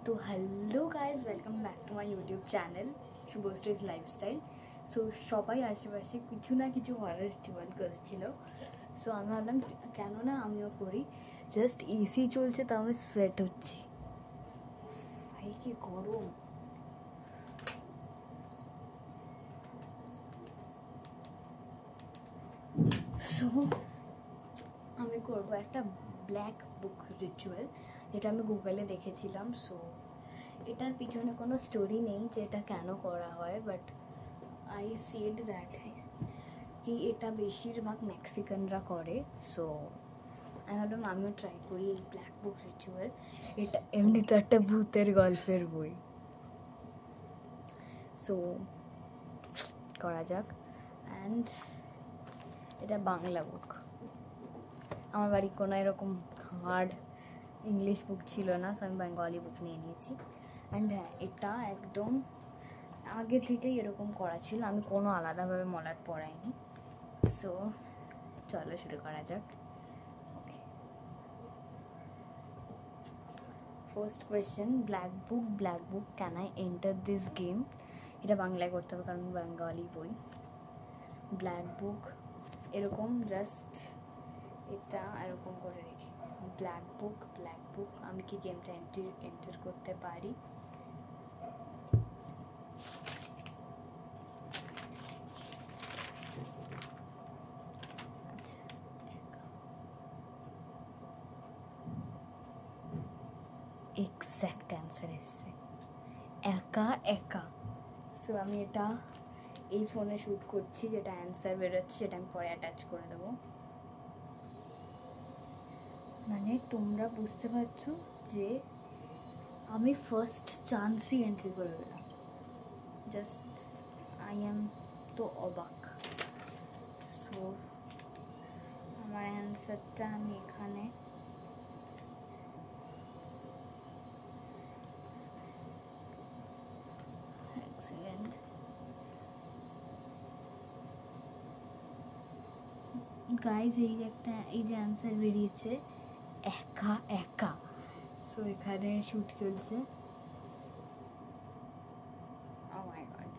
তো hello guys, welcome back to my YouTube channel Shubhashree's lifestyle. So সবাই আশেপাশে কিছু না কিছু হরার রিচুয়াল করছিল। সো আমি ভাবলাম কেন না আমিও করি। জাস্ট এসি চলছে, তাও আমি স্প্রেড হচ্ছি। ভাই কি গরম! সো আমি করবো একটা ব্ল্যাক বুক রিচুয়াল, যেটা আমি গুগলে দেখেছিলাম। সো এটার পিছনে কোনো স্টোরি নেই যে এটা কেন করা হয়, বাট আই সেড দ্যাট কি এটা বেশিরভাগ মেক্সিকানরা করে। সো আমি ভাবলাম আমিও ট্রাই করি এই ব্ল্যাক বুক রিচুয়াল। এটা এমনি তো একটা ভূতের গল্পের বই। সো করা যাক। অ্যান্ড এটা বাংলা বুক। আমার বাড়ি কোনো এরকম হার্ড ইংলিশ বুক ছিল না, সো আমি বেঙ্গলি বুক নিয়ে নিয়েছি। অ্যান্ড হ্যাঁ, এটা একদম আগে থেকেই এরকম করা ছিল, আমি কোনো আলাদাভাবে মলাট পড়াইনি। সো চলো শুরু করা যাক। First question, black book can I enter this game? এটা বাংলায় করতে হবে কারণ বেঙ্গলি বই। ব্ল্যাক বুক এরকম জাস্ট এটা এরকম করে রেখে ব্ল্যাক বুক আমি কি গেমটা এন্টার করতে পারি? আচ্ছা, এক্স্যাক্ট অ্যান্সার এসছে একা একা। সো আমি এটা এই ফোনে শ্যুট করছি, যেটা অ্যান্সার বেরোচ্ছে সেটা আমি পরে অ্যাটাচ করে দেবো। মানে তোমরা বুঝতে পারছো যে আমি ফার্স্ট চান্সই এন্ট্রি করে দিলাম। জাস্ট আই এম তো অবাক। সো আমার অ্যান্সারটা আমি এখানে এক সেকেন্ড। গাইজ এই যে অ্যান্সার বেরিয়েছে একা একা। সো এখানে শ্যুট চলছে। Oh my god.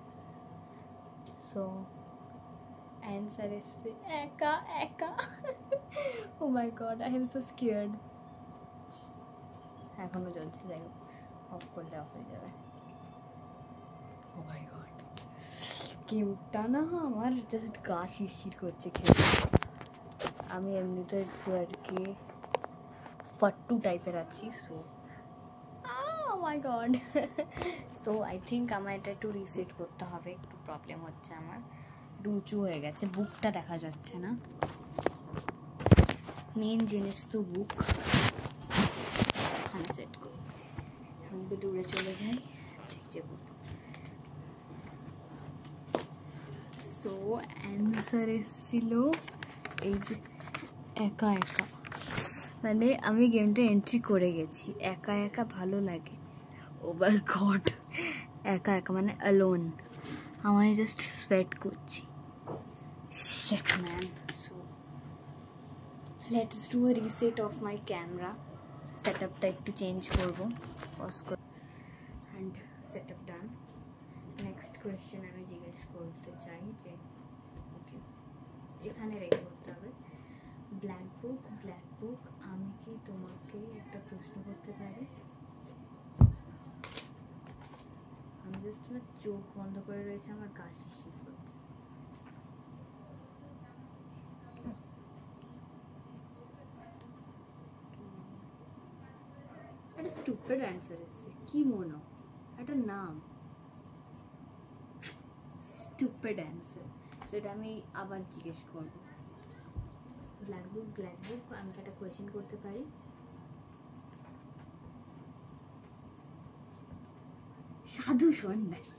So answer এসছে একা একা। Oh my god, I am so scared. এখনো চলছে, যাই হোক, অফ করলে অফ হয়ে যাবে। ও মাই গড, গেমটা না আমার জাস্ট গা শিরশির করছে খেলতে। আমি এমনিতে একটু আর কি ফাট্টু টাইপের আছি। So my god. So I think আমার এটা একটু রিসেট করতে হবে, একটু প্রবলেম হচ্ছে আমার। একটু উঁচু হয়ে গেছে, বুকটা দেখা যাচ্ছে না। মেন জিনিস তো বুক। এখানে সেট করি, আমি একটু দূরে চলে যাই। ঠিক আছে, বুক। সো অ্যান্সার এসেছিল এই যে একা একা। মানে আমি গেমটা এন্ট্রি করে গেছি। একা একা ভালো লাগে। ও মাই গড, একা একা মানে অ্যালোন। আমি জাস্ট স্পেট করছি। Shit man. So let's do a reset of my camera. সেটআপটা একটু চেঞ্জ করবো, পজ করে। And setup done. Next question আমি জিজ্ঞেস করতে চাই যে ওকে, এখানে রেখে করতে হবে। ব্ল্যাক বুক আমি কি তোমাকে একটা প্রশ্ন করতে পারি? আমি জাস্ট না চোখ বন্ধ করে রয়েছে, আমার গা শিরশির করছে। একটা স্টুপিড অ্যান্সার এসছে, কি মনো একটা নাম, স্টুপিড অ্যান্সার। সেটা আমি আবার জিজ্ঞেস করবো। ব্ল্যাক বুক আমি কি একটা কোয়েশ্চেন করতে পারি? সাধু সন্ন্যাসী।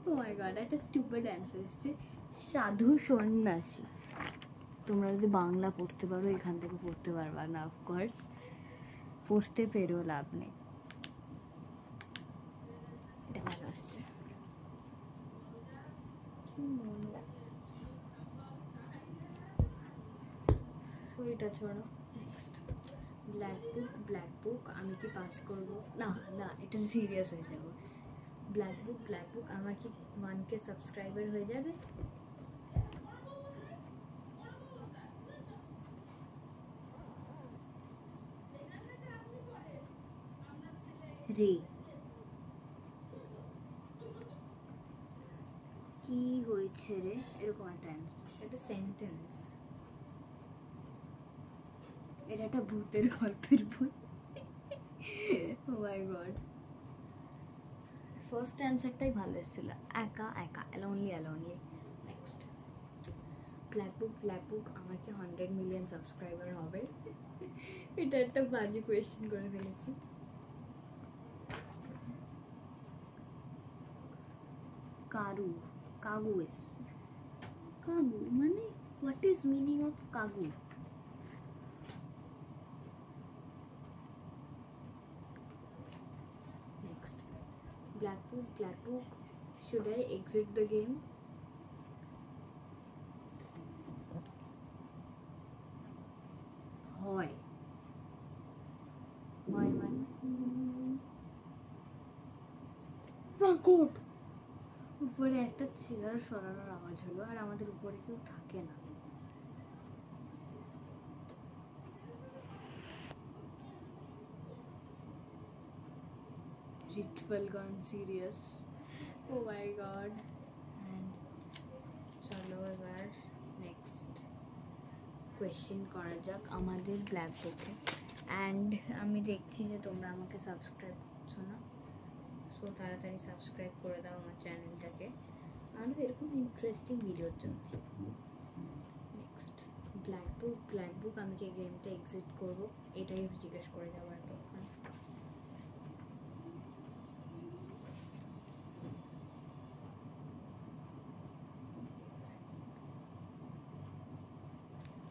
ও মাই গড, একটা স্টুপিড অ্যান্সার এসছে সাধু সন্ন্যাসী। তোমরা যদি বাংলা পড়তে পারো এখান থেকে পড়তে পারবা না, অফকোর্স পড়তে পেরেও লাভ নেই। এটা ভালো আসছে। সো এটা ছোড়ো, নেক্সট ব্ল্যাক বুক আমি কি পাস করব? না না, এটা সিরিয়াস হয়ে যাব। ব্ল্যাক বুক আমার কি 1K সাবস্ক্রাইবার হয়ে যাবে? রে কি হয়েছে রে? এরকম একটা একটা সেন্টেন্স। এটা একটা ভূতের গল্পের বই। ও মাই গড, ফার্স্ট অ্যান্সারটাই ভালো এসেছিল, একা একা, অ্যালোনলি। নেক্সট, ব্ল্যাক বুক আমার কি 100 মিলিয়ন সাবস্ক্রাইবার হবে? এটা একটা বাজে কোয়েশ্চেন করে ফেলেছি। কাগু মানে হোয়াট ইজ মিনিং অফ কাগু? Next, black book should I exit the game? হয় মানে উপরে একটা চেয়ার সরানোর আওয়াজ হলো, আর আমাদের উপরে কেউ থাকে না। Ritual gone serious. Oh my god. And চলো এবার নেক্সট কোয়েশ্চেন করা যাক আমাদের ব্ল্যাক বুকে। অ্যান্ড আমি দেখছি যে তোমরা আমাকে সাবস্ক্রাইব করছো না, সো তাড়াতাড়ি সাবস্ক্রাইব করে দাও আমার চ্যানেলটাকে আরও এরকম ইন্টারেস্টিং ভিডিওর জন্য। নেক্সট, ব্ল্যাক বুক আমি কি গেমটা এক্সিট করবো? এটাই জিজ্ঞেস করে যাবো।